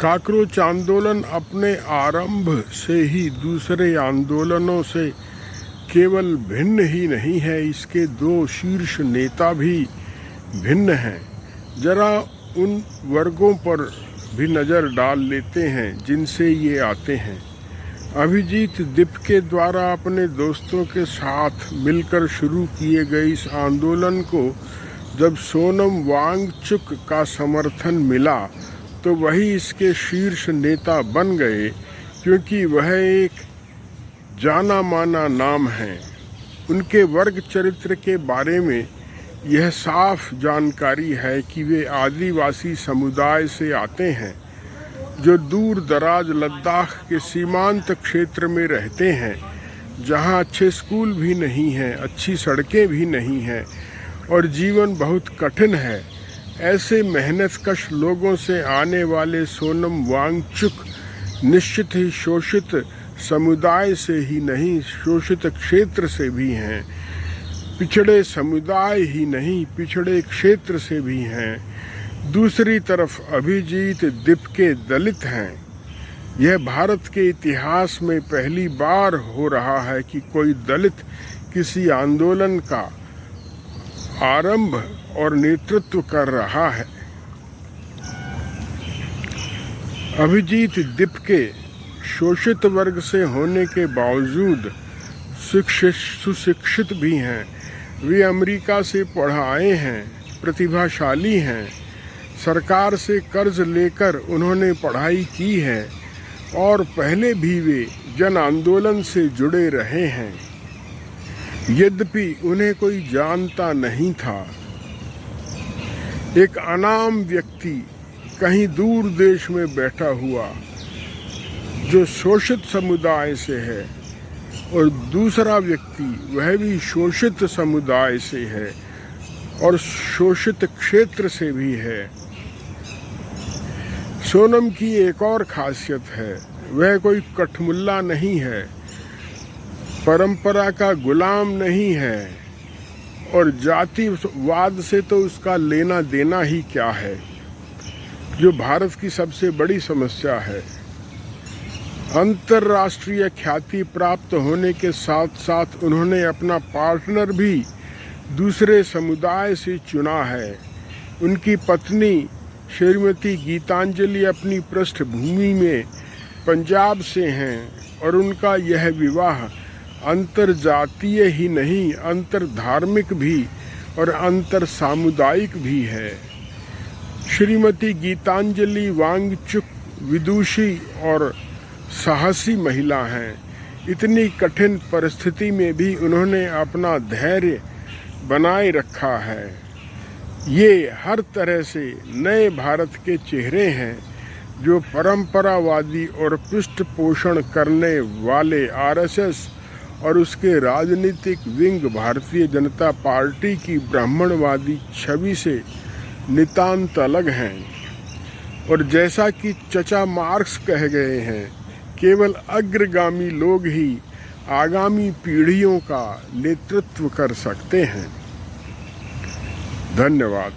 Cockroach आंदोलन अपने आरंभ से ही दूसरे आंदोलनों से केवल भिन्न ही नहीं है, इसके दो शीर्ष नेता भी भिन्न हैं। जरा उन वर्गों पर भी नज़र डाल लेते हैं जिनसे ये आते हैं। अभिजीत दिप्के द्वारा अपने दोस्तों के साथ मिलकर शुरू किए गए इस आंदोलन को जब सोनम वांगचुक का समर्थन मिला तो वही इसके शीर्ष नेता बन गए, क्योंकि वह एक जाना माना नाम है। उनके वर्ग चरित्र के बारे में यह साफ जानकारी है कि वे आदिवासी समुदाय से आते हैं जो दूर दराज लद्दाख के सीमांत क्षेत्र में रहते हैं, जहां अच्छे स्कूल भी नहीं हैं, अच्छी सड़कें भी नहीं हैं और जीवन बहुत कठिन है। ऐसे मेहनतकश लोगों से आने वाले सोनम वांगचुक निश्चित ही शोषित समुदाय से ही नहीं, शोषित क्षेत्र से भी हैं। पिछड़े समुदाय ही नहीं, पिछड़े क्षेत्र से भी हैं। दूसरी तरफ अभिजीत दिप्के दलित हैं। यह भारत के इतिहास में पहली बार हो रहा है कि कोई दलित किसी आंदोलन का आरंभ और नेतृत्व कर रहा है। अभिजीत दिप्के शोषित वर्ग से होने के बावजूद सुशिक्षित भी हैं। वे अमेरिका से पढ़ आए हैं, प्रतिभाशाली हैं। सरकार से कर्ज लेकर उन्होंने पढ़ाई की है और पहले भी वे जन आंदोलन से जुड़े रहे हैं। यद्यपि उन्हें कोई जानता नहीं था। एक अनाम व्यक्ति कहीं दूर देश में बैठा हुआ जो शोषित समुदाय से है और दूसरा व्यक्ति वह भी शोषित समुदाय से है और शोषित क्षेत्र से भी है। सोनम की एक और खासियत है, वह कोई कठमुल्ला नहीं है, परंपरा का गुलाम नहीं है और जातिवाद से तो उसका लेना देना ही क्या है, जो भारत की सबसे बड़ी समस्या है। अंतर्राष्ट्रीय ख्याति प्राप्त होने के साथ साथ उन्होंने अपना पार्टनर भी दूसरे समुदाय से चुना है। उनकी पत्नी श्रीमती गीतांजलि अपनी पृष्ठभूमि में पंजाब से हैं और उनका यह विवाह अंतरजातीय ही नहीं, अंतरधार्मिक भी और अंतर सामुदायिक भी है। श्रीमती गीतांजलि वांगचुक विदुषी और साहसी महिला हैं। इतनी कठिन परिस्थिति में भी उन्होंने अपना धैर्य बनाए रखा है। ये हर तरह से नए भारत के चेहरे हैं जो परंपरावादी और पृष्ठपोषण करने वाले आरएसएस और उसके राजनीतिक विंग भारतीय जनता पार्टी की ब्राह्मणवादी छवि से नितांत अलग हैं। और जैसा कि चचा मार्क्स कह गए हैं, केवल अग्रगामी लोग ही आगामी पीढ़ियों का नेतृत्व कर सकते हैं। धन्यवाद।